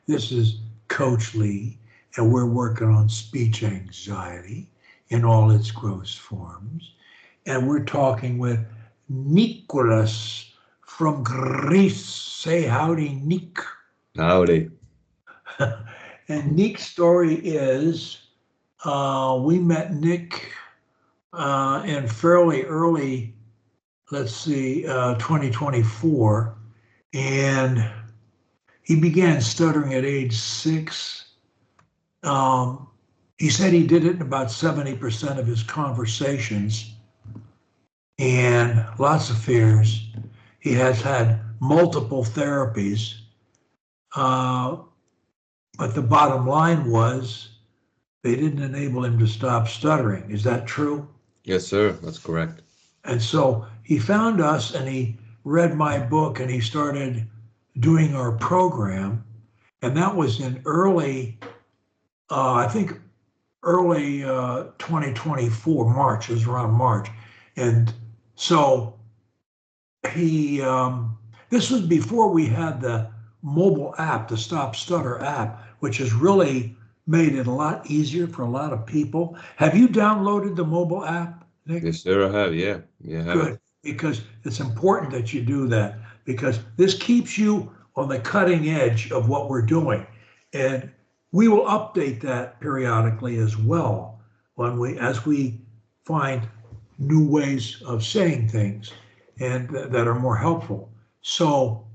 This is Coach Lee, and we're working on speech anxiety in all its gross forms. And we're talking with Nicholas from Greece. Say howdy, Nick. Howdy. And Nick's story is we met Nick in fairly early, 2024. And he began stuttering at age 6. He said he did it in about 70% of his conversations and lots of fears. He has had multiple therapies. But the bottom line was they didn't enable him to stop stuttering. Is that true? Yes, sir. That's correct. And so he found us and he read my book and he started doing our program. And that was in early 2024, March, it was around March. And so this was before we had the mobile app, the StopStutter app, which has really made it a lot easier for a lot of people. Have you downloaded the mobile app, Nick? Yes, sir, I have. Yeah. Good, because it's important that you do that, because this keeps you on the cutting edge of what we're doing. And we will update that periodically as well as we find new ways of saying things and that are more helpful. So,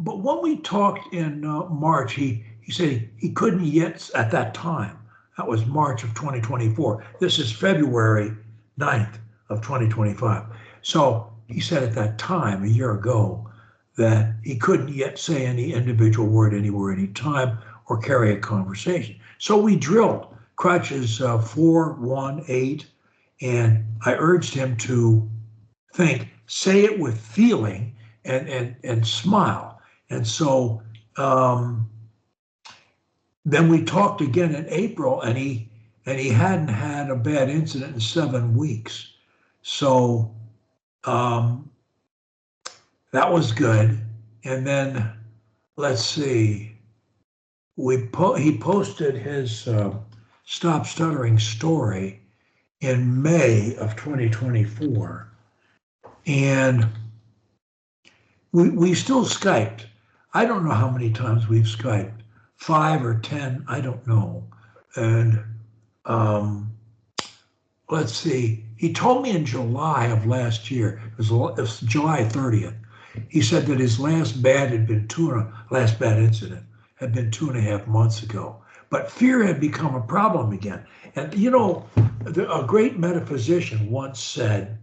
but when we talked in March, he said he couldn't yet at that time. That was March of 2024. This is February 9th of 2025. So he said at that time, a year ago, that he couldn't yet say any individual word anywhere, anytime, or carry a conversation. So we drilled crutches 4, 1, 8, and I urged him to say it with feeling and smile. And so then we talked again in April, and he hadn't had a bad incident in 7 weeks. So that was good. And then let's see, he posted his Stop Stuttering story in May of 2024, and we still Skyped. I don't know how many times we've Skyped, 5 or 10, I don't know. And let's see, he told me in July of last year, it was July 30th, he said that his last bad incident had been 2.5 months ago. But fear had become a problem again. And you know, a great metaphysician once said,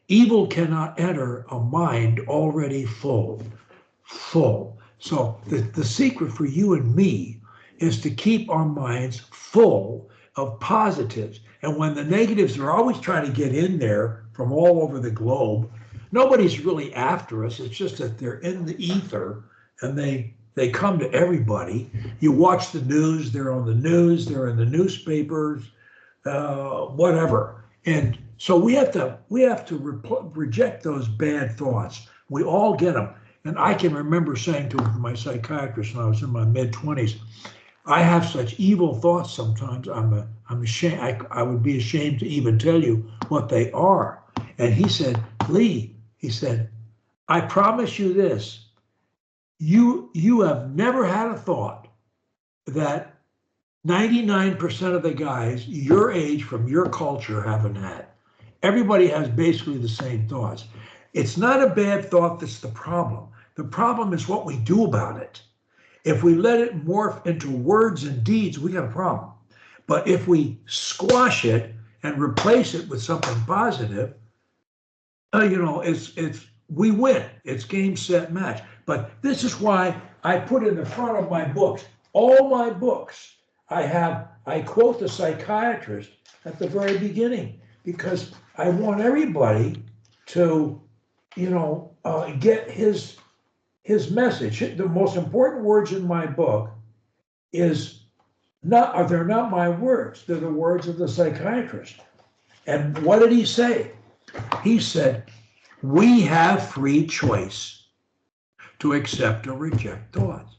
evil cannot enter a mind already full. So the secret for you and me is to keep our minds full of positives. And when the negatives are always trying to get in there from all over the globe, nobody's really after us. It's just that they're in the ether and they come to everybody. You watch the news, they're on the news, they're in the newspapers, whatever. And so we have to reject those bad thoughts. We all get them. And I can remember saying to my psychiatrist when I was in my mid-20s, I have such evil thoughts sometimes, I'm ashamed. I would be ashamed to even tell you what they are. And he said, Lee, he said, I promise you this, you have never had a thought that 99% of the guys your age from your culture haven't had. Everybody has basically the same thoughts. It's not a bad thought that's the problem. The problem is what we do about it. If we let it morph into words and deeds, we got a problem. But if we squash it and replace it with something positive, we win. It's game, set, match. But this is why I put in the front of my books, all my books, I quote the psychiatrist at the very beginning, because I want everybody to, get his message. The most important words in my book they're not my words, they're the words of the psychiatrist. And what did he say? He said, we have free choice to accept or reject thoughts.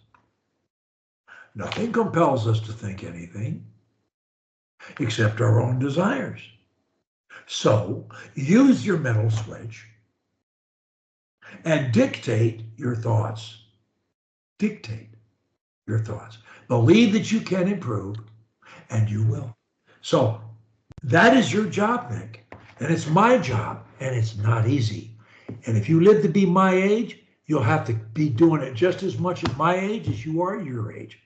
Nothing compels us to think anything except our own desires. So use your mental switch and dictate your thoughts. Dictate your thoughts. Believe that you can improve, and you will. So that is your job, Nick. And it's my job, and it's not easy. And if you live to be my age, you'll have to be doing it just as much at my age as you are at your age.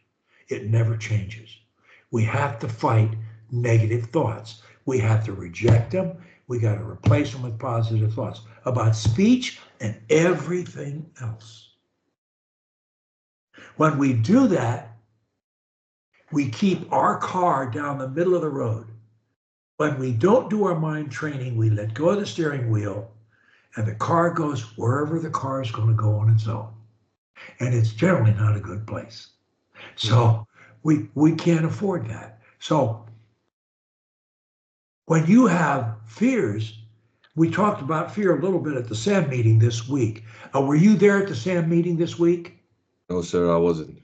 It never changes. We have to fight negative thoughts. We have to reject them. We got to replace them with positive thoughts about speech and everything else. When we do that, we keep our car down the middle of the road. When we don't do our mind training, we let go of the steering wheel and the car goes wherever the car is going to go on its own. And it's generally not a good place. So we can't afford that. So when you have fears, we talked about fear a little bit at the SAM meeting this week. Were you there at the SAM meeting this week? No, sir, I wasn't.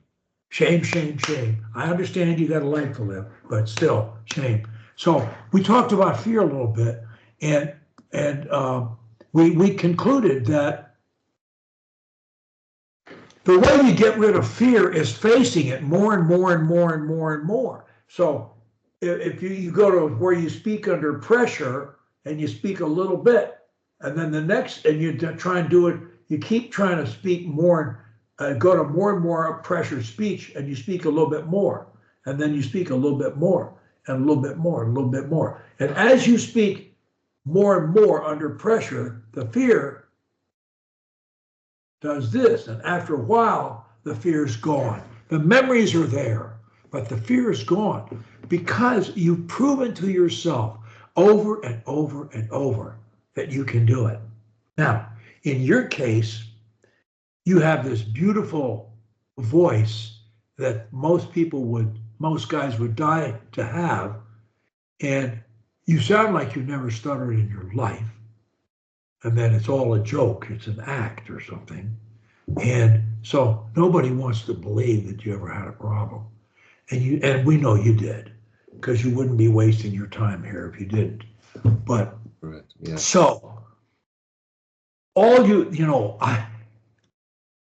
Shame, shame, shame. I understand you got a life to live, but still, shame. So we talked about fear a little bit, and we concluded that the way you get rid of fear is facing it more and more and more and more and more. So if you go to where you speak under pressure and you speak a little bit, and then the next, and you try and do it, you keep trying to speak more, go to more and more pressure speech, and you speak a little bit more, and then you speak a little bit more, and a little bit more, and a little bit more. And as you speak more and more under pressure, the fear does this, and after a while, the fear is gone. The memories are there, but the fear is gone because you've proven to yourself over and over and over that you can do it. Now, in your case, you have this beautiful voice that most guys would die to have, and you sound like you never stuttered in your life. And then it's all a joke, it's an act or something. And so nobody wants to believe that you ever had a problem. And we know you did, because you wouldn't be wasting your time here if you didn't. But Right. Yeah. so all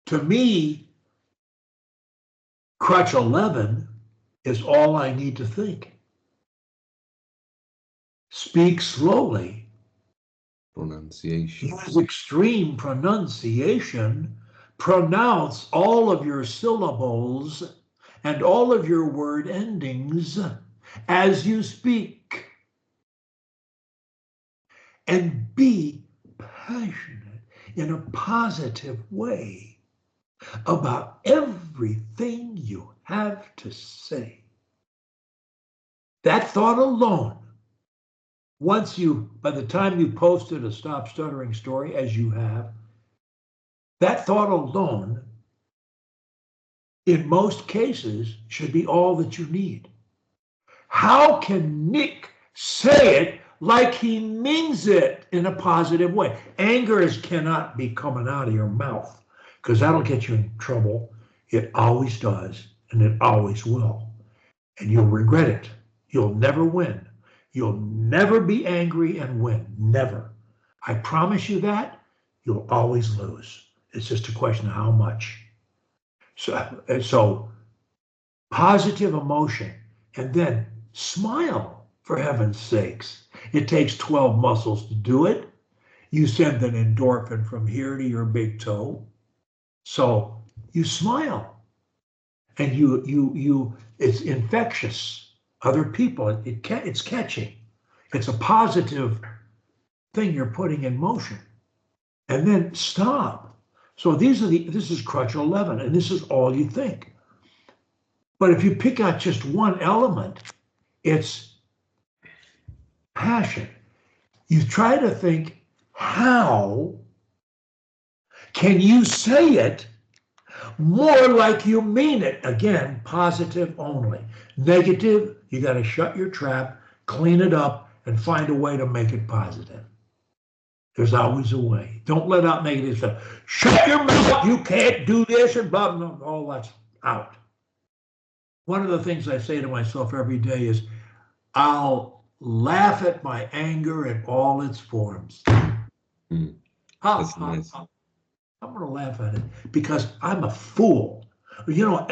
to me, crutch 11 is all I need to think. Speak slowly. Pronunciation. Use extreme pronunciation. Pronounce all of your syllables and all of your word endings as you speak. And be passionate in a positive way about everything you have to say. That thought alone, by the time you posted a Stop Stuttering story, as you have, that thought alone, in most cases, should be all that you need. How can Nick say it like he means it in a positive way? Anger cannot be coming out of your mouth, because that'll get you in trouble. It always does, and it always will. And you'll regret it. You'll never win. You'll never be angry and win. Never. I promise you that. You'll always lose. It's just a question of how much. So positive emotion, and then smile, for heaven's sakes. It takes 12 muscles to do it. You send an endorphin from here to your big toe. So you smile, and it's infectious. Other people, it's catching. It's a positive thing you're putting in motion. And then stop. So this is crutch 11, and this is all you think. But if you pick out just one element, it's passion. You try to think, how can you say it more like you mean it? Again, positive only. Negative, you got to shut your trap, clean it up, and find a way to make it positive. There's always a way. Don't let out negative stuff. Shut your mouth. You can't do this and blah, blah, blah. All that's out. One of the things I say to myself every day is, I'll laugh at my anger in all its forms. Mm, Ha, that's ha, nice. ha. I'm going to laugh at it because I'm a fool. You know,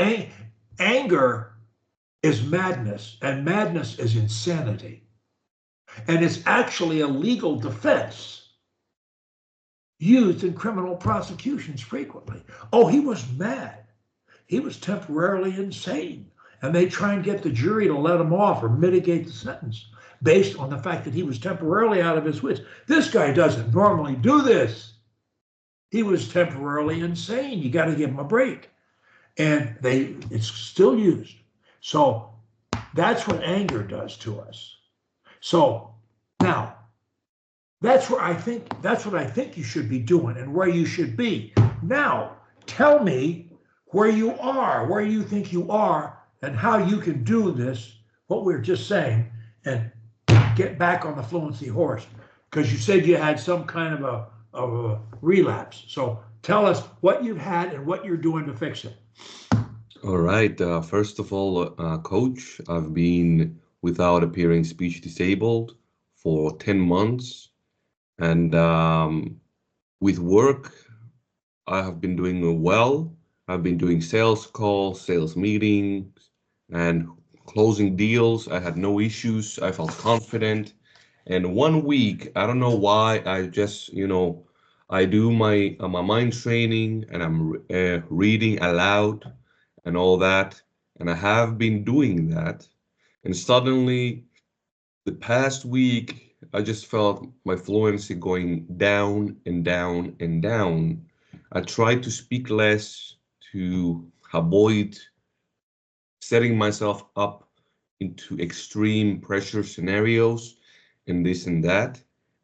anger is madness, and madness is insanity. And it's actually a legal defense used in criminal prosecutions frequently. Oh, he was mad. He was temporarily insane. And they try and get the jury to let him off or mitigate the sentence based on the fact that he was temporarily out of his wits. This guy doesn't normally do this. He was temporarily insane. You got to give him a break. And it's still used. So that's what anger does to us. So now that's what I think you should be doing and where you should be. Now, tell me where you are, where you think you are, and how you can do this, what we were just saying, and get back on the fluency horse. Because you said you had some kind of a relapse. So tell us what you've had and what you're doing to fix it. All right. First of all, coach, I've been without appearing speech disabled for 10 months. And with work, I have been doing well. I've been doing sales calls, sales meetings, and closing deals. I had no issues. I felt confident. And 1 week, I don't know why, I just, I do my mind training and I'm reading aloud and all that. And I have been doing that. And suddenly, the past week, I just felt my fluency going down and down and down. I tried to speak less to avoid setting myself up into extreme pressure scenarios and this and that.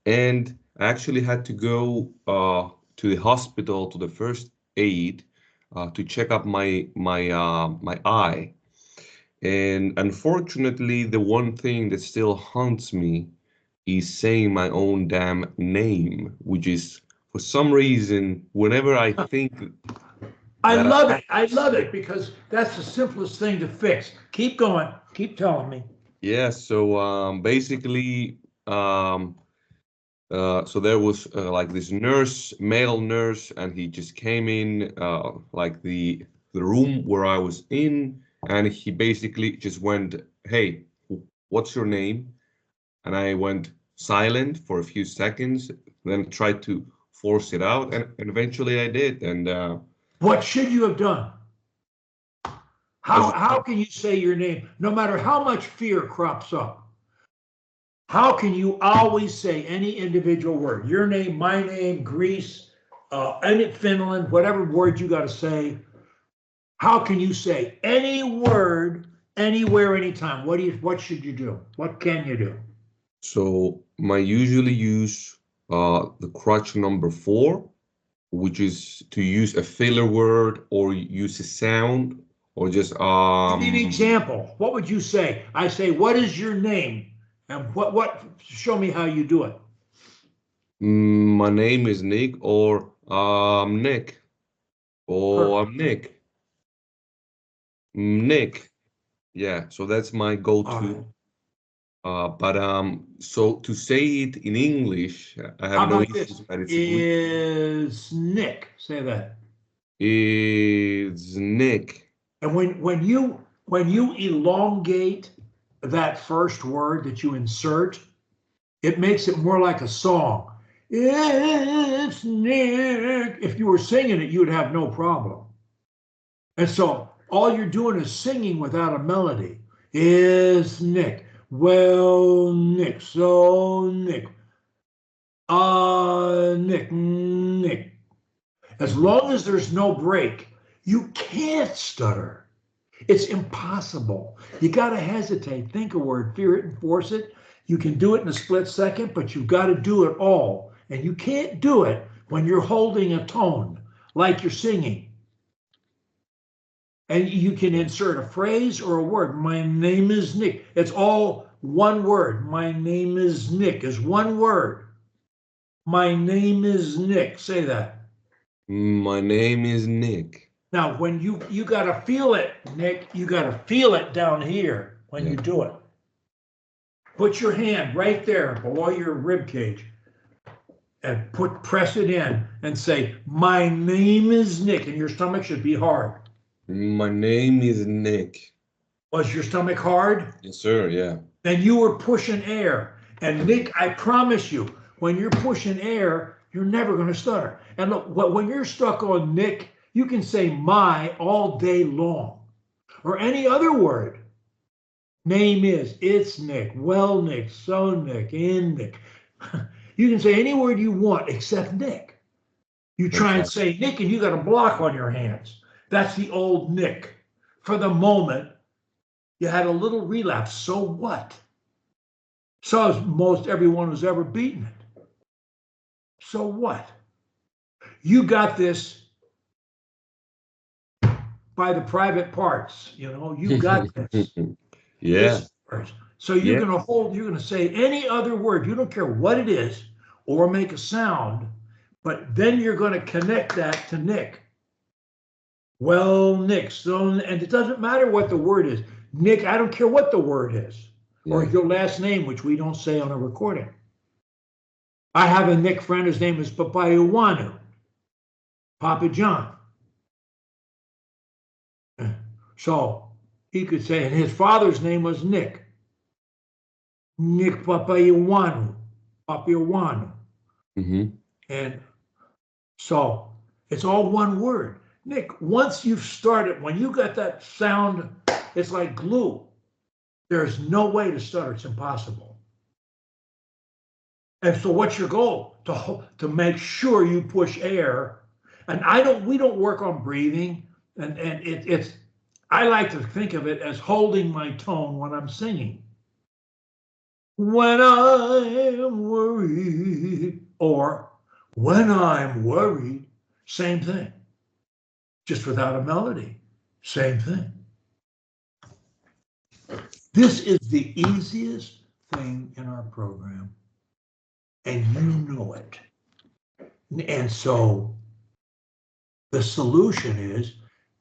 And I actually had to go to the hospital to the first aid to check up my eye. And unfortunately, the one thing that still haunts me is saying my own damn name, which is for some reason, whenever I think I that love I, it. I love it because that's the simplest thing to fix. Keep going. Keep telling me. yeah, so basically, um, so there was like this nurse, male nurse, and he just came in like the room where I was in, and he basically just went, "Hey, what's your name?" And I went silent for a few seconds, then tried to force it out, and eventually I did. And What should you have done? I How can you say your name no matter how much fear crops up? How can you always say any individual word? Your name, my name, Greece, any Finland, whatever word you got to say. How can you say any word anywhere, anytime? What should you do? What can you do? so I usually use the crutch number 4, which is to use a filler word or use a sound or just Give me an example. What would you say? I say, what is your name? And show me how you do it. my name is Nick or Nick or Perfect. I'm Nick. Nick. Yeah, so that's my All right. go-to. But so to say it in English, I have How no about issues, this? but it's Greek. Is Nick. Say that. It's Nick. And when you elongate that first word that you insert, it makes it more like a song. It's Nick. If you were singing it, you would have no problem. And so all you're doing is singing without a melody. Is Nick. Well, Nick. So Nick. Nick. As Mhm. long as there's no break, you can't stutter. It's impossible. You got to hesitate, think a word, fear it, and force it. You can do it in a split second, but you've got to do it all. And you can't do it when you're holding a tone like you're singing. And you can insert a phrase or a word. My name is Nick. It's all one word. My name is Nick is one word. My name is Nick. Say that. My name is Nick. Now, when you got to feel it, Nick, you got to feel it down here when you do it. Put your hand right there below your rib cage and press it in and say, my name is Nick, and your stomach should be hard. My name is Nick. Was your stomach hard? Yes, sir, yeah. Then you were pushing air. And Nick, I promise you, when you're pushing air, you're never going to stutter. And look, when you're stuck on Nick, you can say my all day long or any other word. Name is, it's Nick, well Nick, so Nick, in Nick. You can say any word you want except Nick. You try and say Nick and you got a block on your hands. That's the old Nick. For the moment, you had a little relapse. So what? So has most everyone who's ever beaten it. So what? You got this by the private parts, you got this. Yeah. So you're going to say any other word, you don't care what it is, or make a sound, but then you're going to connect that to Nick. Well, Nick, so, and it doesn't matter what the word is. Nick, I don't care what the word is, or your last name, which we don't say on a recording. I have a Nick friend, his name is Papayuwanu, Papa John. So he could say, and his father's name was Nick. Nick Papayuwanu, Papayuwanu. And so it's all one word. Nick, once you've started, when you got that sound, it's like glue. There's no way to stutter. It's impossible. And so what's your goal? To make sure you push air. And we don't work on breathing. And I like to think of it as holding my tone when I'm singing. When I'm worried, or when I'm worried, same thing. Just without a melody, same thing. This is the easiest thing in our program, and you know it. And so the solution is,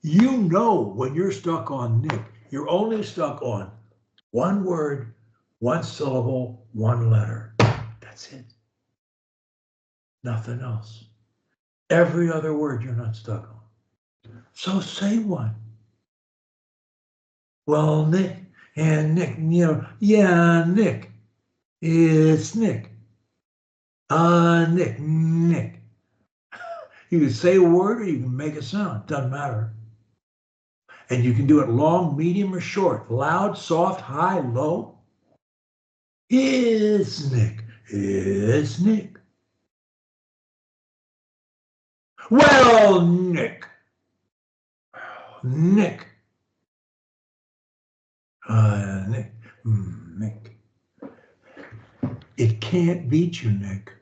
when you're stuck on Nick, you're only stuck on one word, one syllable, one letter. That's it. Nothing else. Every other word you're not stuck on. So say one. Well, Nick, and Nick, yeah, Nick. It's Nick. Nick. You can say a word or you can make a sound. Doesn't matter. And you can do it long, medium, or short. Loud, soft, high, low. It's Nick. It's Nick. Well, Nick. Nick. Nick. Nick. It can't beat you, Nick.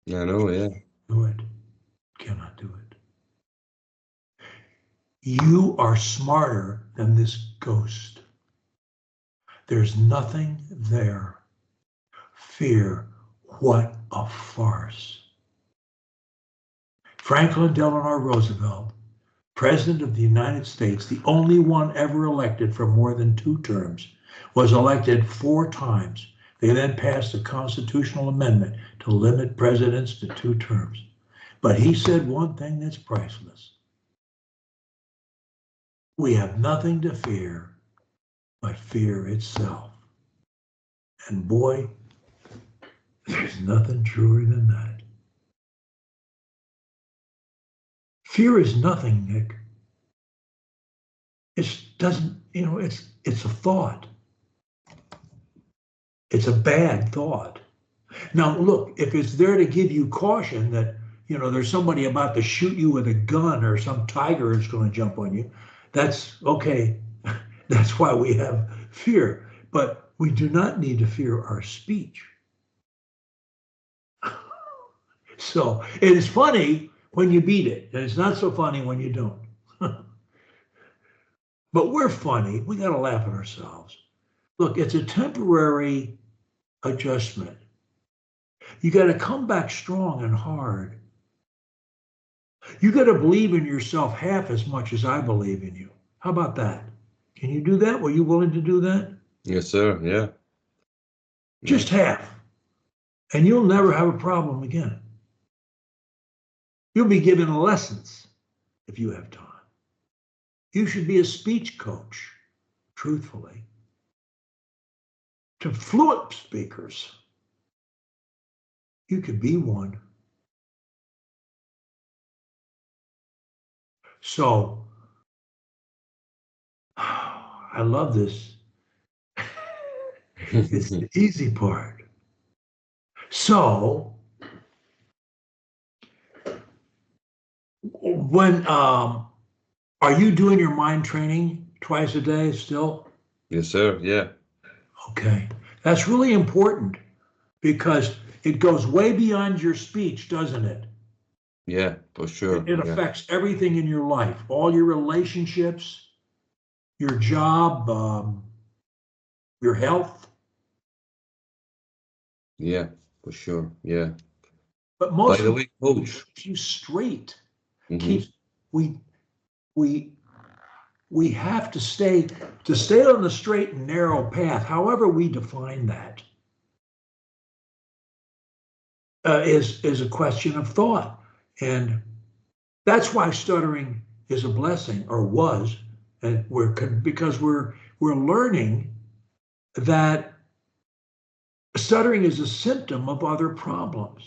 I know, yeah. Do it. Cannot do it. You are smarter than this ghost. There's nothing there. Fear, what a farce. Franklin Delano Roosevelt, President of the United States, the only one ever elected for more than 2 terms, was elected 4 times. They then passed a constitutional amendment to limit presidents to 2 terms. But he said one thing that's priceless. We have nothing to fear but fear itself. And boy, there's nothing truer than that. Fear is nothing, Nick. It doesn't, it's a thought. It's a bad thought. Now, look, if it's there to give you caution that, there's somebody about to shoot you with a gun or some tiger is going to jump on you, that's okay. That's why we have fear. But we do not need to fear our speech. So it is funny when you beat it, and it's not so funny when you don't. But we're funny. We got to laugh at ourselves. Look, it's a temporary adjustment. You got to come back strong and hard. You got to believe in yourself half as much as I believe in you. How about that? Can you do that? Were you willing to do that? Yes, sir. Yeah. Yeah. Just half. And you'll never have a problem again. You'll be given lessons if you have time. You should be a speech coach, truthfully, to fluent speakers. You could be one. So, I love this. It's the easy part. So, when are you doing your mind training twice a day still? Yes, sir. Yeah. Okay. That's really important because it goes way beyond your speech, doesn't it? Yeah, for sure. It Yeah. affects everything in your life, all your relationships, your job, your health. Yeah, for sure. Yeah. But By most the of way, it coach. keeps you straight. Mm-hmm. Keeps we we we have to stay on the straight and narrow path, however we define that, is a question of thought. And that's why stuttering is a blessing, or was, and because we're learning that stuttering is a symptom of other problems.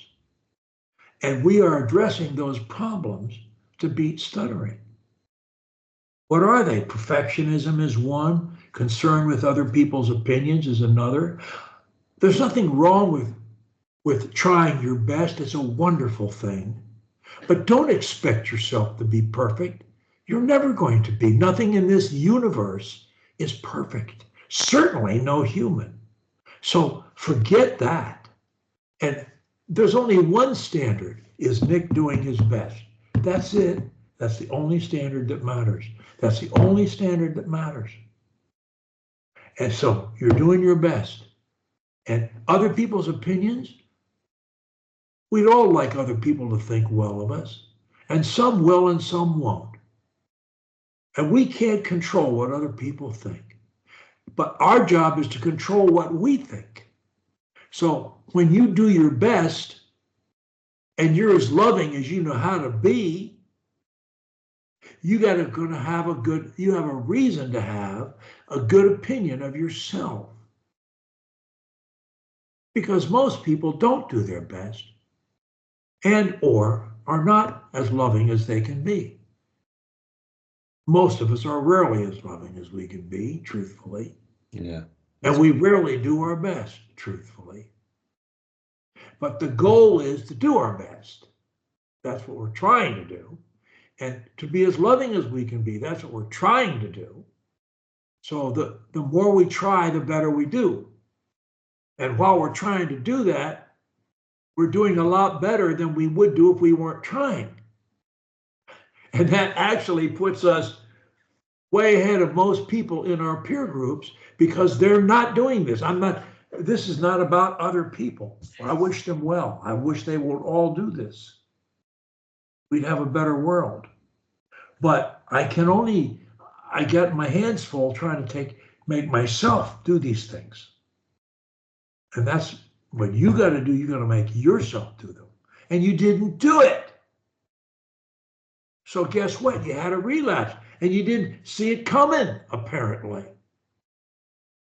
And we are addressing those problems to beat stuttering. What are they? Perfectionism is one, concern with other people's opinions is another. There's nothing wrong with trying your best. It's a wonderful thing. But don't expect yourself to be perfect. You're never going to be. Nothing in this universe is perfect. Certainly no human. So forget that. And there's only one standard, is Nick doing his best? That's it. That's the only standard that matters. That's the only standard that matters. And so you're doing your best. And other people's opinions, we'd all like other people to think well of us. And some will and some won't. And we can't control what other people think. But our job is to control what we think. So when you do your best and you're as loving as you know how to be, you have a reason to have a good opinion of yourself. Because most people don't do their best and or are not as loving as they can be. Most of us are rarely as loving as we can be, truthfully. Yeah. And we rarely do our best, truthfully. But the goal is to do our best. That's what we're trying to do. And to be as loving as we can be, that's what we're trying to do. So the more we try, the better we do. And while we're trying to do that, we're doing a lot better than we would do if we weren't trying. And that actually puts us way ahead of most people in our peer groups because they're not doing this. This is not about other people. I wish them well. I wish they would all do this. We'd have a better world. But I get my hands full trying to make myself do these things. And that's what you got to do. You got to make yourself do them. And you didn't do it. So guess what? You had a relapse and you didn't see it coming, apparently.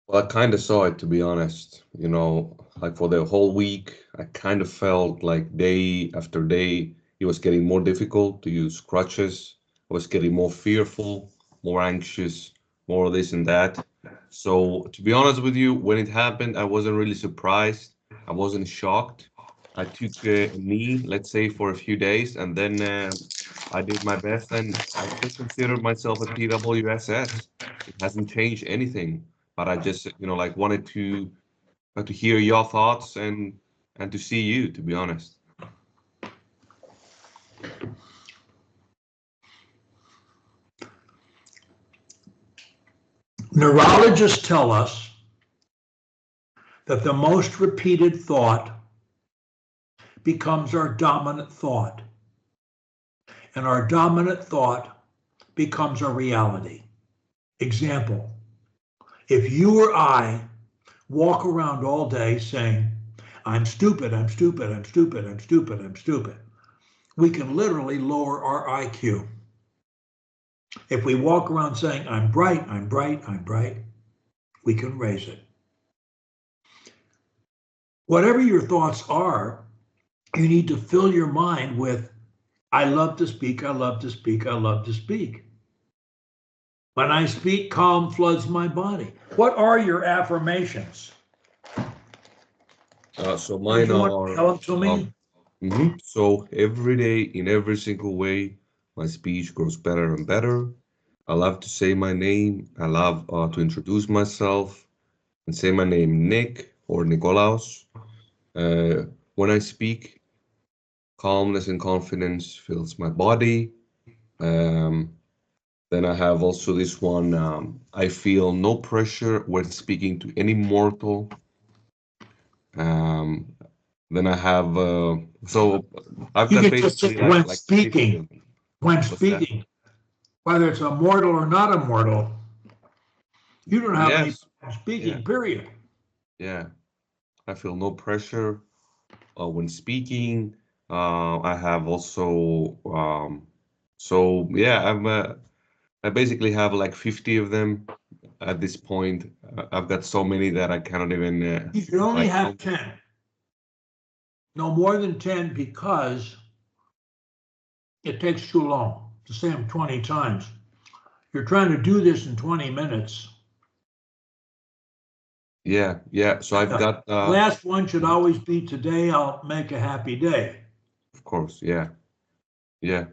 Well, I kind of saw it, to be honest. Like for the whole week, I kind of felt like day after day, it was getting more difficult to use crutches. I was getting more fearful, more anxious, more of this and that. So, to be honest with you, when it happened, I wasn't really surprised. I wasn't shocked. I took a knee, let's say, for a few days, and then I did my best, and I still consider myself a PWSS. It hasn't changed anything, but I just, like wanted to hear your thoughts and to see you, to be honest. Neurologists tell us that the most repeated thought becomes our dominant thought. And our dominant thought becomes our reality. Example, if you or I walk around all day saying, I'm stupid, I'm stupid, I'm stupid, I'm stupid, I'm stupid, we can literally lower our IQ. If we walk around saying, I'm bright, I'm bright, I'm bright, we can raise it. Whatever your thoughts are, you need to fill your mind with, I love to speak, I love to speak, I love to speak. When I speak, calm floods my body. What are your affirmations? So mine are, Tell them to me. So every day, in every single way, my speech grows better and better. I love to say my name. I love to introduce myself and say my name, Nick or Nikolaos. When I speak, calmness and confidence fills my body. Then I have also this one, I feel no pressure when speaking to any mortal. Um, then I have, so I've You got can just say basically when like 50 speaking, of them. when What's that? speaking, whether it's a mortal or not a mortal, you don't have any Yes, problem yeah, speaking, period. yeah. I feel no pressure when speaking. I have also, so yeah, I basically have like 50 of them at this point. I've got so many that I cannot even You should only like have count. 10, no more than 10, because it takes too long to say them 20 times. You're trying to do this in 20 minutes. Yeah, yeah. So I've The got, last one should always be, today I'll make a happy day. of course, yeah, yeah,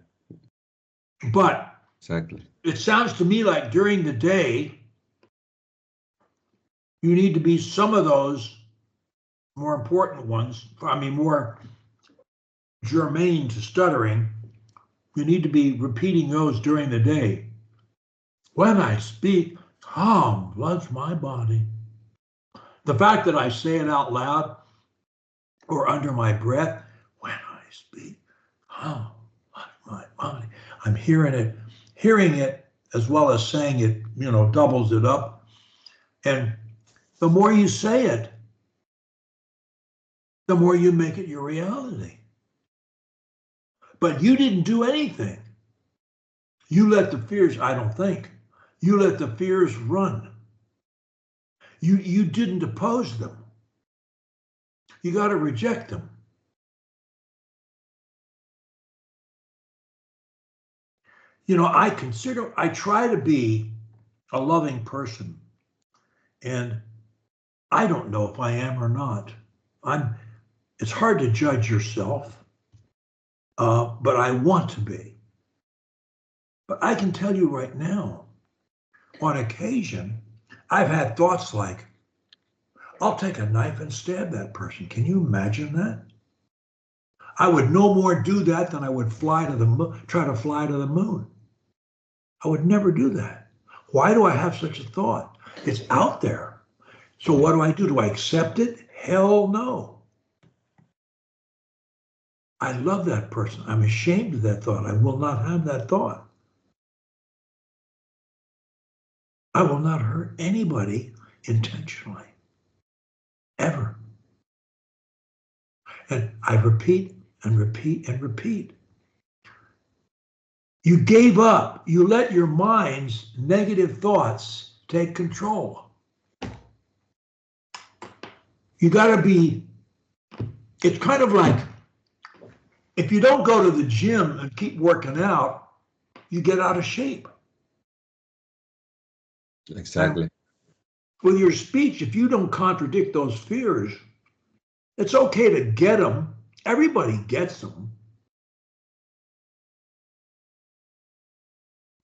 But exactly. it sounds to me like during the day, you need to be some of those more important ones, more germane to stuttering. You need to be repeating those during the day. When I speak, calm floods my body. The fact that I say it out loud or under my breath, when I speak, calm floods my body. I'm hearing it as well as saying it, doubles it up. And the more you say it, the more you make it your reality. But you didn't do anything. You let the fears, I don't think, you let the fears run. You didn't oppose them. You got to reject them. I try to be a loving person, and I don't know if I am or not. It's hard to judge yourself, but I want to be. But I can tell you right now, on occasion, I've had thoughts like, I'll take a knife and stab that person. Can you imagine that? I would no more do that than I would try to fly to the moon. I would never do that. Why do I have such a thought? It's out there. So what do I do? Do I accept it? Hell no. I love that person. I'm ashamed of that thought. I will not have that thought. I will not hurt anybody intentionally, ever. And I repeat and repeat and repeat. You gave up. You let your mind's negative thoughts take control. You got to be, it's kind of like, if you don't go to the gym and keep working out, you get out of shape. Exactly. And with your speech, if you don't contradict those fears, it's okay to get them. Everybody gets them.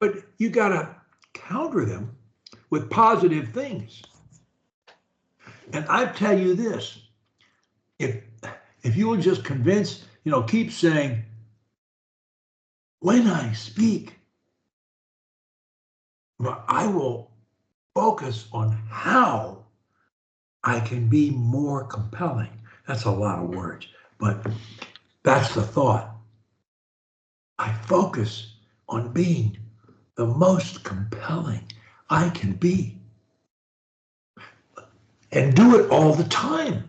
But you got to counter them with positive things. And I tell you this, if you will just convince, keep saying, when I speak, I will focus on how I can be more compelling. That's a lot of words, but That's the thought. I focus on being the most compelling I can be. And do it all the time.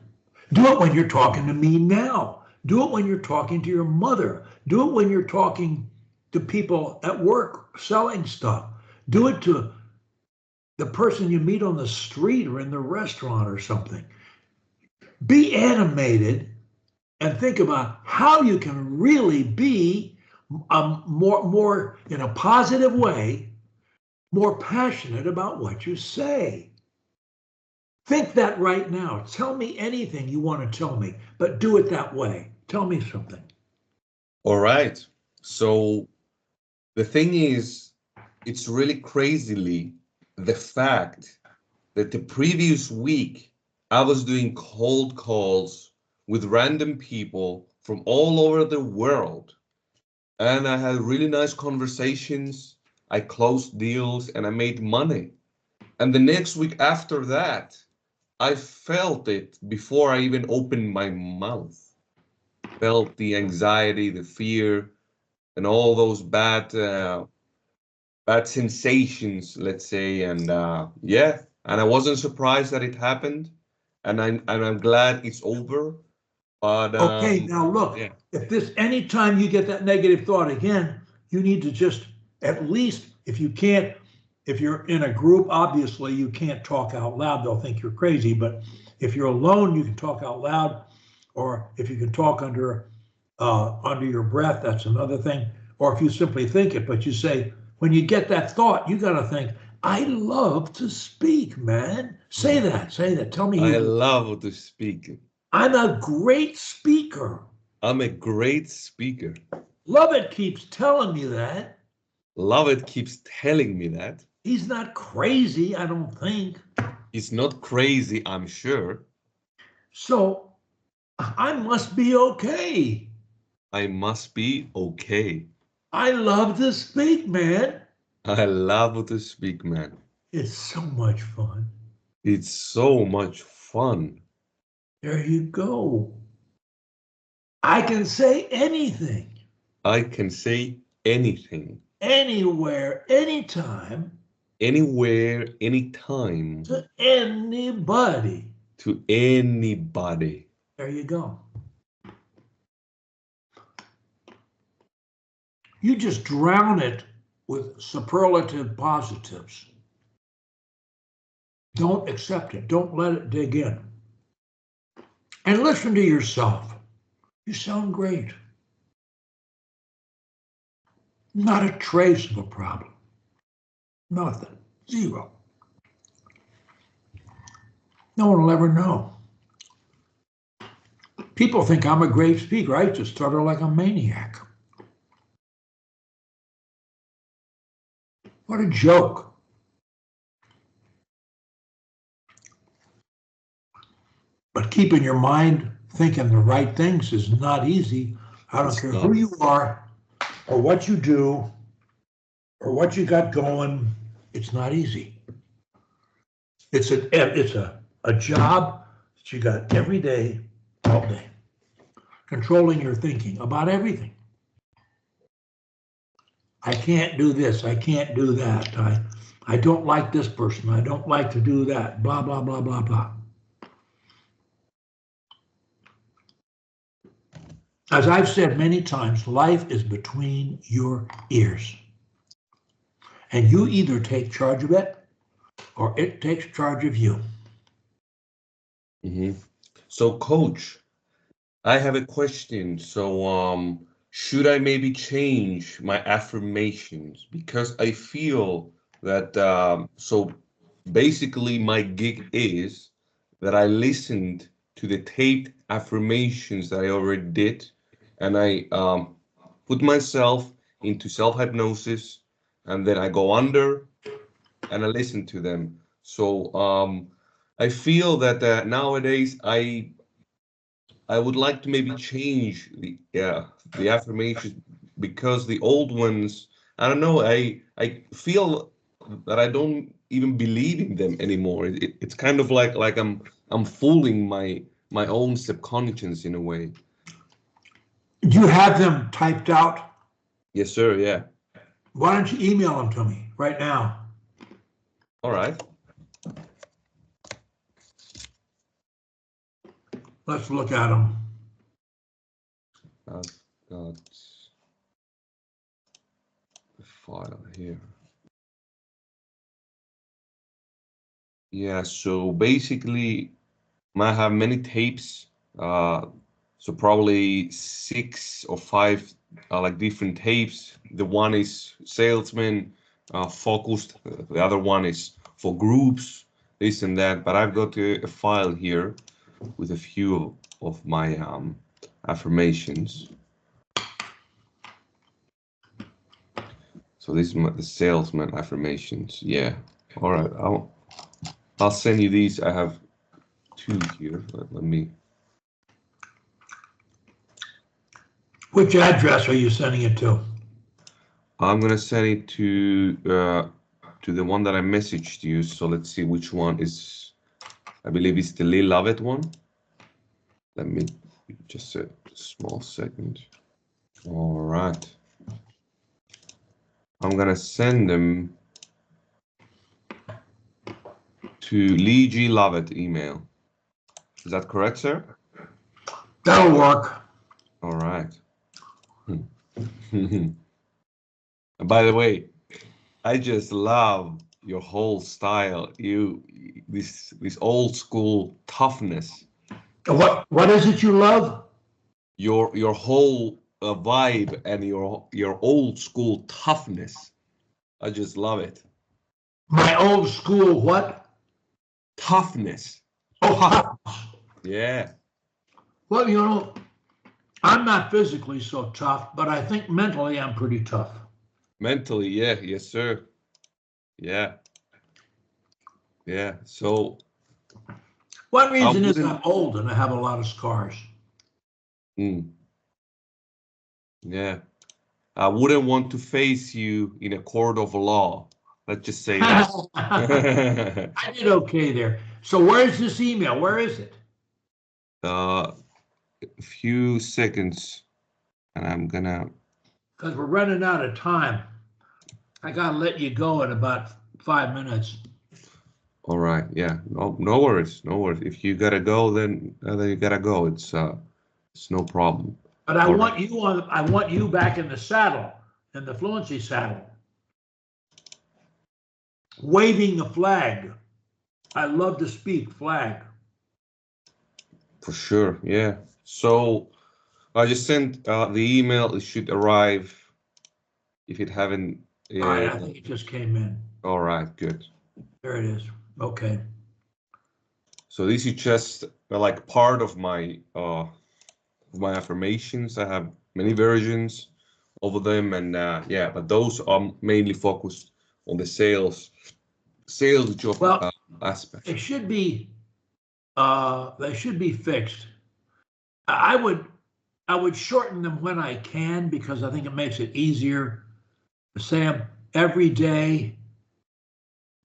Do it when you're talking to me now. Do it when you're talking to your mother. Do it when you're talking to people at work selling stuff. Do it to the person you meet on the street or in the restaurant or something. Be animated and think about how you can really be more in a positive way, more passionate about what you say. Think that right now. Tell me anything you want to tell me, but do it that way. Tell me something. All right. So the thing is, it's really crazily the fact that the previous week I was doing cold calls with random people from all over the world. And I had really nice conversations. I closed deals and I made money. And the next week after that, I felt it before I even opened my mouth. Felt the anxiety, the fear, and all those bad sensations, let's say. And yeah, and I wasn't surprised that it happened. And I'm glad it's over. But Okay, now look, yeah. if this anytime you get that negative thought again, you need to just at least if you can't, if you're in a group, obviously you can't talk out loud, they'll think you're crazy. But if you're alone, you can talk out loud, or if you can talk under your breath, that's another thing. Or if you simply think it, but you say, when you get that thought, you got to think, I love to speak, man. Say that, say that. Tell me I you, love to speak. I'm a great speaker. I'm a great speaker. Love it keeps telling me that. Love it keeps telling me that. He's not crazy, I don't think. He's not crazy, I'm sure. So I must be okay. I must be okay. I love to speak, man. I love to speak, man. It's so much fun. It's so much fun. There you go. I can say anything, I can say anything, anywhere, anytime, anywhere, anytime, to anybody. to anybody. There you go. You just drown it with superlative positives. Don't accept it. Don't let it dig in. And listen to yourself. You sound great. Not a trace of a problem. Nothing. Zero. No one will ever know. People think I'm a great speaker. I just stutter like a maniac. What a joke. But keeping your mind thinking the right things is not easy. I don't It's care who not. you are or what you do or what you got going. It's not easy. It's a job that you got every day, all day, controlling your thinking about everything. I can't do this. I can't do that. I don't like this person. I don't like to do that. Blah, blah, blah, blah, blah. As I've said many times, life is between your ears. And you either take charge of it or it takes charge of you. Mhm. So, coach, I have a question. So, should I maybe change my affirmations? Because I feel that, so basically my gig is that I listened to the taped affirmations that I already did, and I put myself into self-hypnosis, and then I go under and I listen to them. So, I feel that nowadays I would like to maybe change the affirmations because the old ones, I don't know, I feel that I don't even believe in them anymore. It's kind of like I'm fooling my own subconscious in a way. Do you have them typed out? Yes, sir. Yeah. Why don't you email them to me right now? All right. Let's look at them. I've got the file here. Yeah, so basically, I have many tapes. So probably 6 or 5 like different tapes. The one is salesman focused. The other one is for groups, this and that. But I've got a file here with a few of my affirmations. So this is the salesman affirmations. Yeah. All right. I'll send you these. I have 2 here. Let me. Which address are you sending it to? I'm gonna send it to the one that I messaged you. So let's see which one is. I believe it's the Lil Lovett one. Let me just a small second. All right. I'm gonna send them to Lee G Lovett email. Is that correct, sir? That'll work. All right. By the way, I just love your whole style. This old school toughness. What is it you love? Your whole vibe and your old school toughness. I just love it. My old school what? Toughness. Oh, Tough. tough. Yeah. Well, you know, I'm not physically so tough, but I think mentally I'm pretty tough. Mentally, yeah, yes, sir. Yeah. Yeah. So One I reason is I'm wouldn't. old and I have a lot of scars. Yeah. I wouldn't want to face you in a court of law. Let's just say that. I did okay there. So where's this email? Where is it? A few seconds, and I'm gonna. Because we're running out of time. I gotta let you go in about 5 minutes. All right, yeah, no worries, no worries. If you gotta go, then you gotta go. It's no problem. But I All right. want you on. I want you back in the saddle, in the fluency saddle, waving the flag. I love to speak flag. For sure, yeah. So I just sent the email. It should arrive if it haven't. All right, I think it just came in. All right, good. There it is. Okay. So this is just like part of my affirmations. I have many versions of them, and yeah, but those are mainly focused on the sales job Well, aspect. it should be. They should be fixed. I would shorten them when I can because I think it makes it easier. Sam, every day,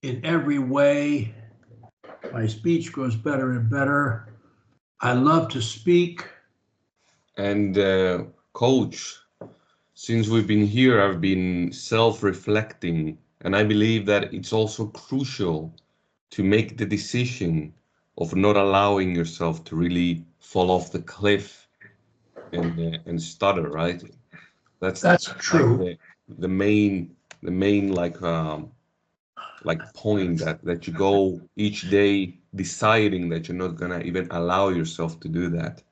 in every way, my speech grows better and better. I love to speak. And coach, since we've been here, I've been self-reflecting, and I believe that it's also crucial to make the decision of not allowing yourself to really fall off the cliff and stutter, right? That's That's like true. the main like point that you go each day deciding that you're not gonna even allow yourself to do that.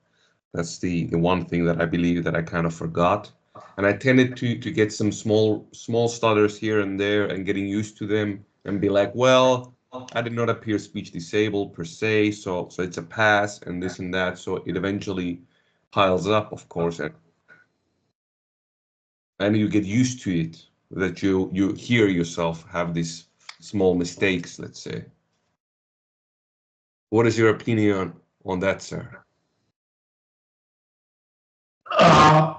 That's the one thing that I believe that I kind of forgot. And I tended to get some small stutters here and there and getting used to them and be like, well, I did not appear speech disabled per se, so it's a pass and this and that. So it eventually piles up, of course, and you get used to it that you hear yourself have these small mistakes, let's say. What is your opinion on that, sir? Uh,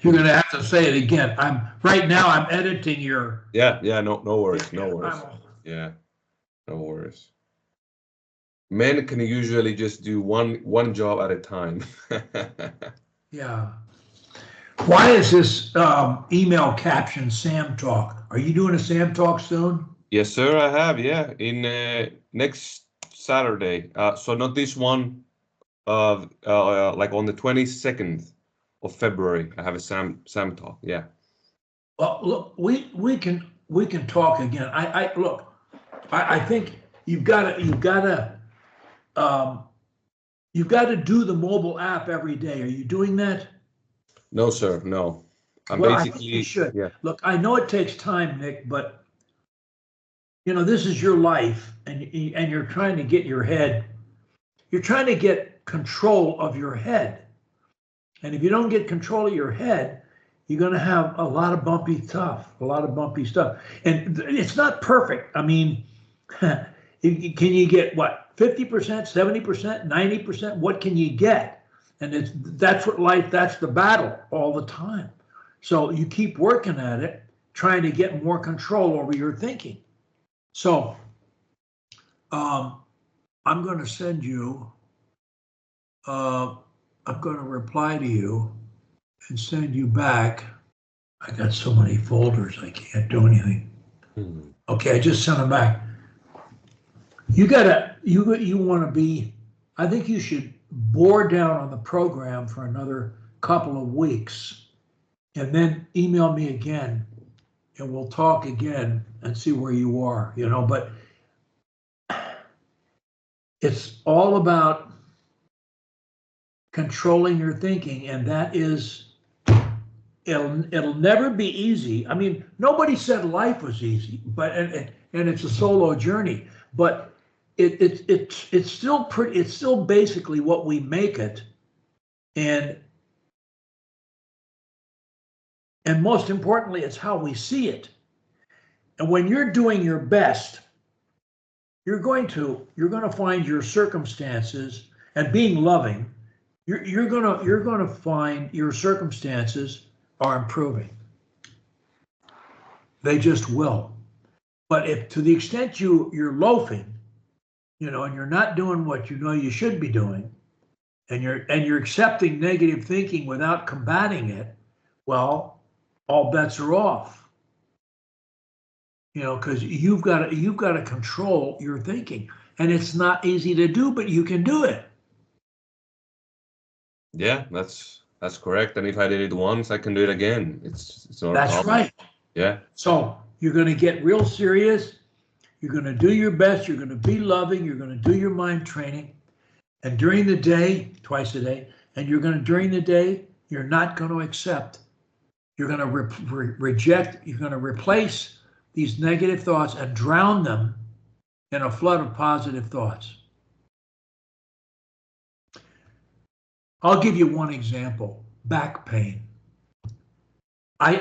you're going to have to say it again. Right now. I'm editing your. Yeah, no worries, no worries. Yeah, no worries. Men can usually just do one job at a time. Yeah. Why is this email caption Sam Talk? Are you doing a Sam Talk soon? Yes, sir, I have, yeah. In next Saturday. So not this one, like on the 22nd of February, I have a Sam talk. Yeah. Well, look, we can talk again. I look, I think um, you've got to do the mobile app every day. Are you doing that? No, sir, no. I'm Well, I think you basically, should. yeah. Look, I know it takes time, Nick, but this is your life, and you're trying to get you're trying to get control of your head. And if you don't get control of your head, you're going to have a lot of bumpy stuff. And it's not perfect. I mean, can you get what, 50%, 70%, 90%? What can you get? And that's what life, that's the battle all the time. So you keep working at it, trying to get more control over your thinking. So I'm going to send you, I'm going to reply to you and send you back. I got so many folders, I can't do anything. Hmm. Okay, I just sent them back. You want to be, I think you should bore down on the program for another couple of weeks and then email me again and we'll talk again and see where you are, but it's all about controlling your thinking, and that is, it'll never be easy. I mean, nobody said life was easy, but and it's a solo journey, but it's still basically what we make it, and most importantly, it's how we see it. And when you're doing your best, you're going to find your circumstances, and being loving, you're going to find your circumstances are improving. They just will. But if, to the extent you're loafing, and you're not doing what you should be doing, and you're accepting negative thinking without combating it, well, all bets are off. Because you've got to control your thinking, and it's not easy to do, but you can do it. Yeah, that's correct. And if I did it once, I can do it again. It's not a That's problem. right. Yeah. So you're going to get real serious. You're going to do your best. You're going to be loving. You're going to do your mind training. And during the day, twice a day, and during the day, you're not going to accept. You're going to reject. You're going to replace these negative thoughts and drown them in a flood of positive thoughts. I'll give you one example: back pain. I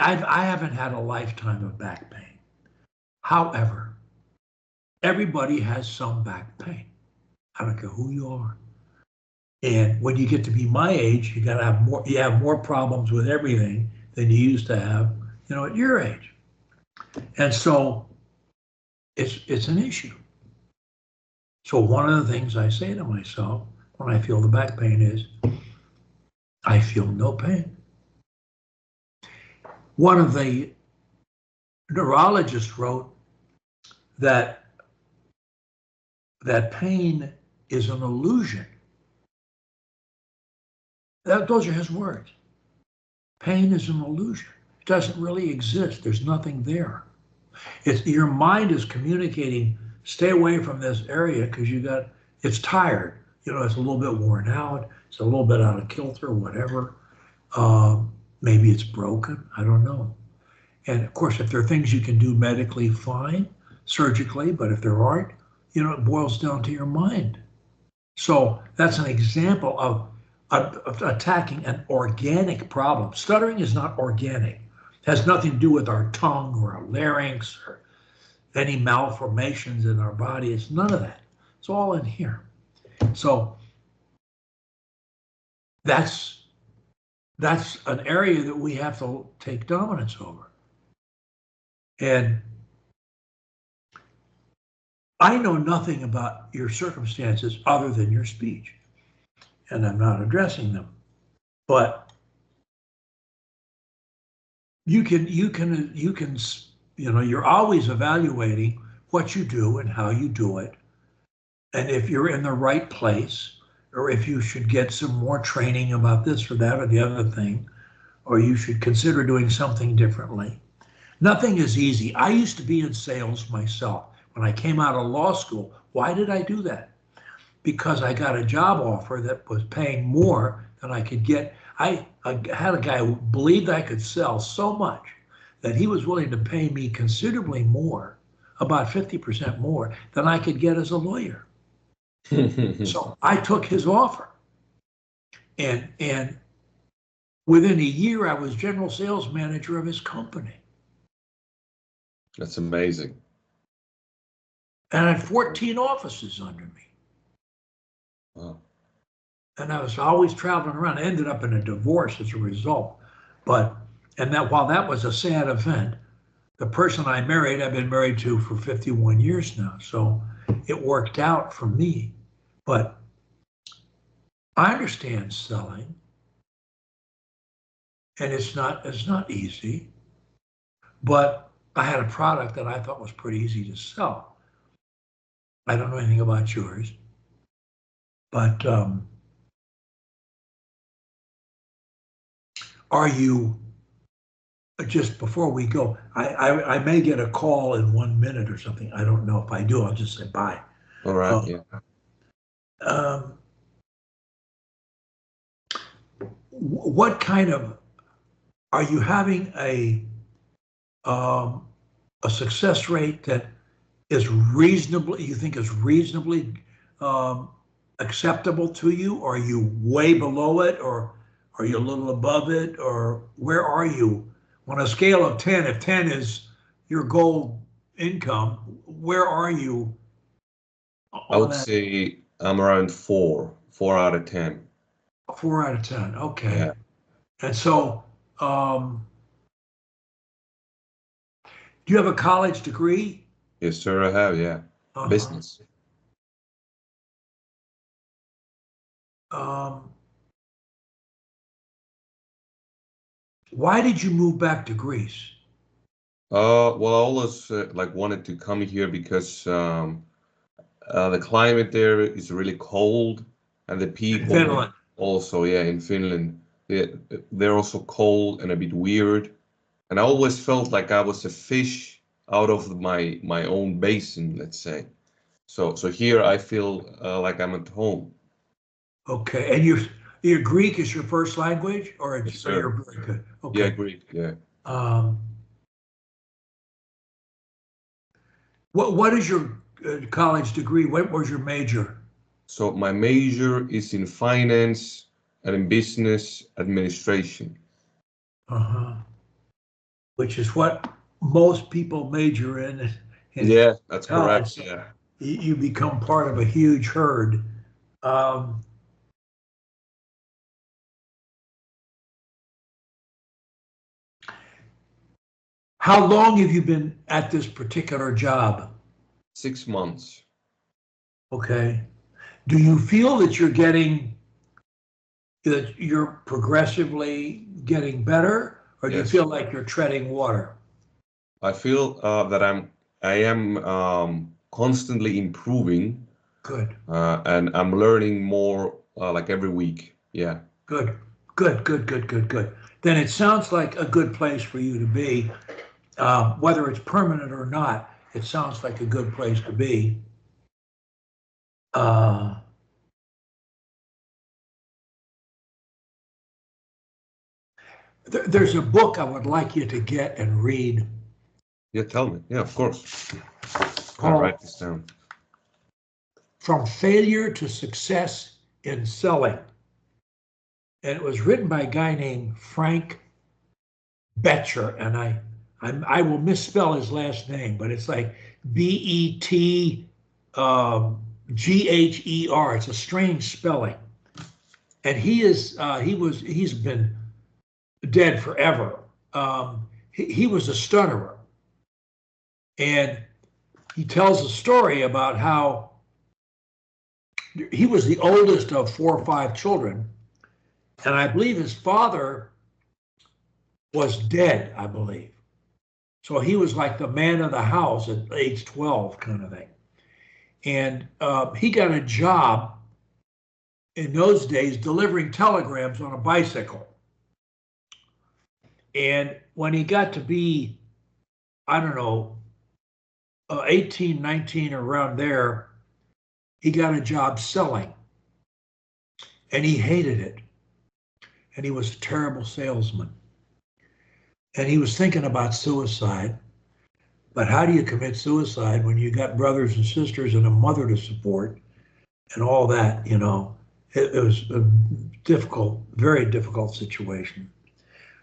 haven't had a lifetime of back pain. However, everybody has some back pain. I don't care who you are. And when you get to be my age, you have more problems with everything than you used to have, at your age. And so it's an issue. So one of the things I say to myself when I feel the back pain is, I feel no pain. One of the neurologists wrote that pain is an illusion. Those are his words. Pain is an illusion. It doesn't really exist. There's nothing there. Your mind is communicating, stay away from this area because it's tired. It's a little bit worn out. It's a little bit out of kilter, whatever. Maybe it's broken. I don't know. And of course, if there are things you can do medically, fine, surgically, but if there aren't, it boils down to your mind. So that's an example of attacking an organic problem. Stuttering is not organic. It has nothing to do with our tongue or our larynx or any malformations in our body. It's none of that. It's all in here. So that's an area that we have to take dominance over. And I know nothing about your circumstances other than your speech, and I'm not addressing them. But you can, you're always evaluating what you do and how you do it, and if you're in the right place, or if you should get some more training about this or that or the other thing, or you should consider doing something differently. Nothing is easy. I used to be in sales myself. When I came out of law school, why did I do that? Because I got a job offer that was paying more than I could get. I had a guy who believed I could sell so much that he was willing to pay me considerably more, about 50% more, than I could get as a lawyer. So I took his offer. And within a year, I was general sales manager of his company. That's amazing. And I had 14 offices under me. Wow. And I was always traveling around. I ended up in a divorce as a result. And that while that was a sad event, the person I married, I've been married to for 51 years now. So it worked out for me. But I understand selling, and it's not easy. But I had a product that I thought was pretty easy to sell. I don't know anything about yours, but are you, just before we go, I may get a call in 1 minute or something. I don't know. If I do, I'll just say bye. All right. Yeah. What kind of, are you having a success rate that is reasonably, you think is reasonably acceptable to you? Or are you way below it, or are you a little above it, or where are you on a scale of 10? If 10 is your goal income, where are you I on would that? say I'm around 4 out of 10. 4 out of 10. Okay. Yeah. And so, do you have a college degree? Yes, sir, I have. Yeah. Uh-huh. Business. Um, why did you move back to Greece? Well, I always like wanted to come here because the climate there is really cold, and the In people Finland. also, yeah, in Finland, they're also cold and a bit weird. And I always felt like I was a fish out of my own basin, let's say. So here I feel like I'm at home. Okay. And your Greek is your first language, Yes, or you're sir. very good. Yeah, Okay. Greek. Yeah. Um, what is your college degree? What was your major? So my major is in finance and in business administration. Uh-huh. Which is what most people major in Yeah, that's correct. college. So Yeah. you become part of a huge herd. Um, how long have you been at this particular job? 6 months. Okay. Do you feel that you're progressively getting better, or do you Yes. feel like you're treading water? I feel that I am constantly improving, Good, and I'm learning more like every week. Yeah. good, good. Then it sounds like a good place for you to be. Whether it's permanent or not, it sounds like a good place to be. Uh, there's a book I would like you to get and read Yeah, tell me. Yeah, of course. I'll called write this down. From Failure to Success in Selling. And it was written by a guy named Frank Betcher, and I will misspell his last name, but it's like Betgher. It's a strange spelling, and he's been dead forever. He was a stutterer, and he tells a story about how he was the oldest of 4 or 5 children, and I believe his father was dead, I believe. So he was like the man of the house at age 12 kind of thing. And he got a job in those days delivering telegrams on a bicycle. And when he got to be, I don't know, 18, 19, around there, he got a job selling. And he hated it. And he was a terrible salesman. And he was thinking about suicide. But how do you commit suicide when you got brothers and sisters and a mother to support and all that, you know? It was a difficult, very difficult situation.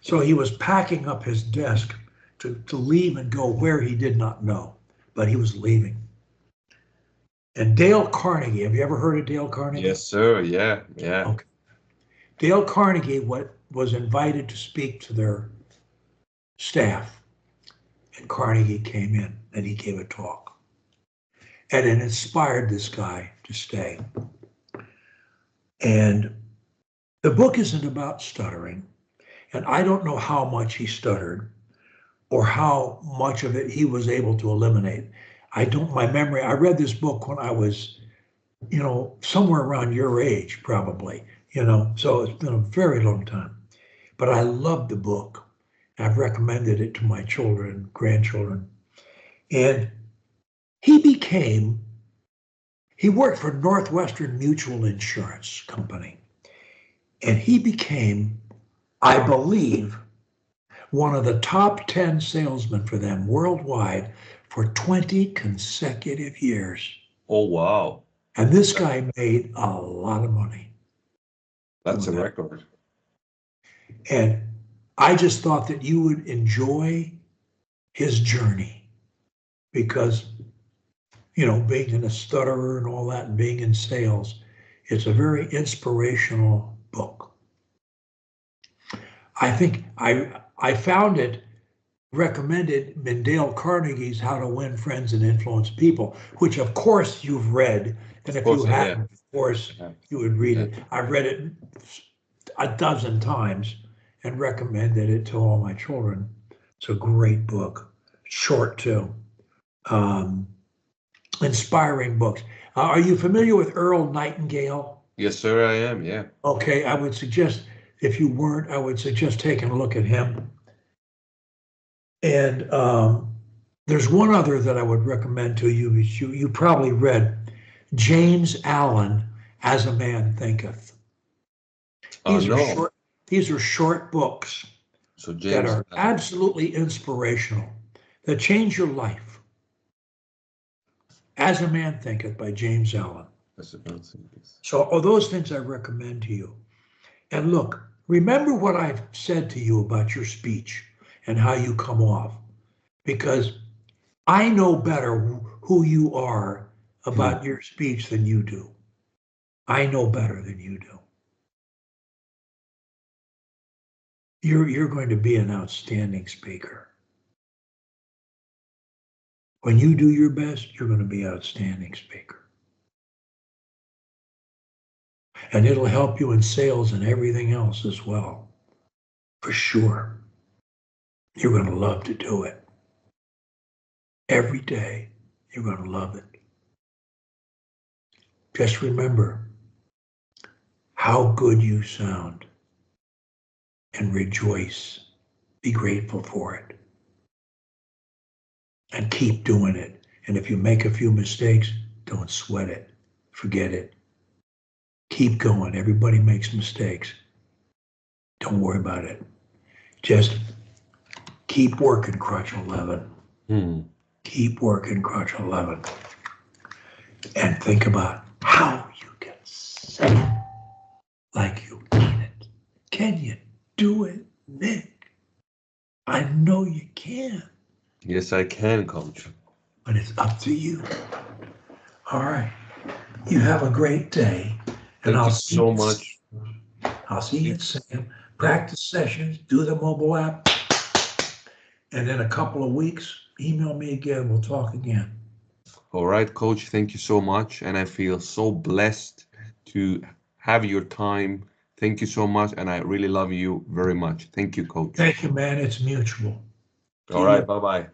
So he was packing up his desk to leave and go where he did not know, but he was leaving. And Dale Carnegie, have you ever heard of Dale Carnegie? Yes, sir. Yeah, yeah. Okay. Dale Carnegie was invited to speak to their staff, and Carnegie came in and he gave a talk. And it inspired this guy to stay. And the book isn't about stuttering, and I don't know how much he stuttered or how much of it he was able to eliminate. I read this book when I was, somewhere around your age, probably, so it's been a very long time. But I love the book. I've recommended it to my children, grandchildren. And he worked for Northwestern Mutual Insurance Company. And he became, I believe, one of the top 10 salesmen for them worldwide for 20 consecutive years. Oh, wow. And this guy made a lot of money. That's a record. And I just thought that you would enjoy his journey because, being a stutterer and all that and being in sales, it's a very inspirational book. I think I found it recommended in Dale Carnegie's How to Win Friends and Influence People, which of course you've read. And if you haven't, of course, you would read it. I've read it a dozen times and recommended it to all my children. It's a great book, short too. Inspiring books. Are you familiar with Earl Nightingale? Yes, sir, I am, yeah. Okay, I would suggest, if you weren't, I would suggest taking a look at him. And there's one other that I would recommend to you, which you probably read, James Allen, As a Man Thinketh. These are short books that are absolutely inspirational, that change your life. As a Man Thinketh by James Allen. So all those things I recommend to you. And look, remember what I've said to you about your speech and how you come off, because I know better who you are about your speech than you do. I know better than you do. You're going to be an outstanding speaker. When you do your best, you're going to be an outstanding speaker. And it'll help you in sales and everything else as well. For sure. You're going to love to do it. Every day, you're going to love it. Just remember how good you sound and rejoice. Be grateful for it. And keep doing it. And if you make a few mistakes, don't sweat it. Forget it. Keep going. Everybody makes mistakes. Don't worry about it. Just keep working, Crutch 11. Keep working, Crutch 11. And think about how you can say it like you mean it. Can you do it, Nick? I know you can. Yes, I can, Coach. But it's up to you. All right. You have a great day. And Thank you so much. I'll see you at Sam. Practice sessions, do the mobile app. And in a couple of weeks, email me again. We'll talk again. All right, Coach. Thank you so much. And I feel so blessed to have your time Thank you so much, and I really love you very much. Thank you, Coach. Thank you, man. It's mutual. All right, bye-bye.